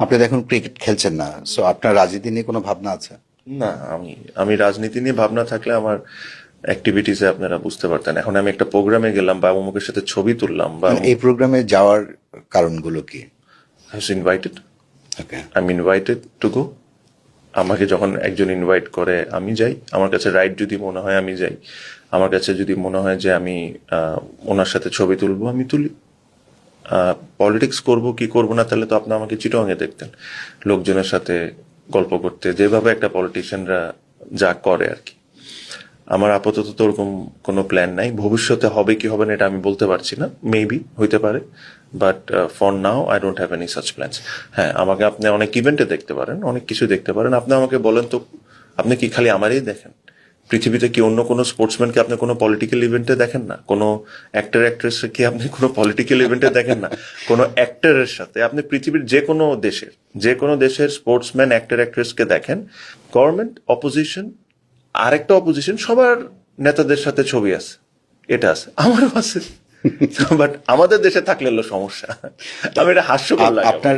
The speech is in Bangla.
আপনি তো এখন ক্রিকেট খেলছেন না, সো আপনার রাজনীতি নিয়ে কোনো ভাবনা আছে? না, আমি রাজনীতি নিয়ে ভাবনা থাকলে আমার অ্যাক্টিভিটিসে আপনারা বুঝতে পারতেন। এখন আমি একটা প্রোগ্রামে গেলাম বা অমুকের সাথে ছবি তুললাম বা মানে এই প্রোগ্রামে যাওয়ার কারণগুলো কি? Invited, okay. I am invited to go. আমাকে যখন একজন ইনভাইট করে আমি যাই, আমার কাছে রাইট যদি মনে হয় আমি যাই, আমার কাছে যদি মনে হয় যে আমি ওনার সাথে ছবি তুলবো আমি তুলি। পলিটিক্স করব কি করব না, তাহলে তো আপনি আমাকে চিটংয়ে দেখতেন লোকজনের সাথে গল্প করতে, যেভাবে একটা পলিটিশিয়ানরা যা করে আর কি। আমার আপাতত তো ওরকম কোনো প্ল্যান নাই। ভবিষ্যতে হবে কি হবে না এটা আমি বলতে পারছি না, মেবি হইতে পারে, but for now I don't have any such plans. হ্যাঁ, আমাকে আপনি অনেক ইভেন্টে দেখতে পারেন, অনেক কিছু দেখতে পারেন। আপনি আমাকে বলেন তো, আপনি কি খালি আমারই দেখেন? পৃথিবীতে কি অন্য কোনো স্পোর্টসম্যানকে আপনি কোনো পলিটিক্যাল ইভেন্টে দেখেন না? কোনো অ্যাক্টর অ্যাক্ট্রেস কি আপনি কোনো পলিটিক্যাল ইভেন্টে দেখেন না? কোনো অ্যাক্টরের সাথে আপনি পৃথিবীর যে কোনো দেশের স্পোর্টসম্যান অ্যাক্টর অ্যাক্ট্রেসকে দেখেন, গভর্নমেন্ট অপোজিশন আরেকটা অপোজিশন সবার নেতাদের সাথে ছবি আছে, এটা আছে, আমারও আছে। বাট আমাদের দেশে থাকলে হলো সমস্যা। আমি এটা হাস্যকর লাগে। আপনার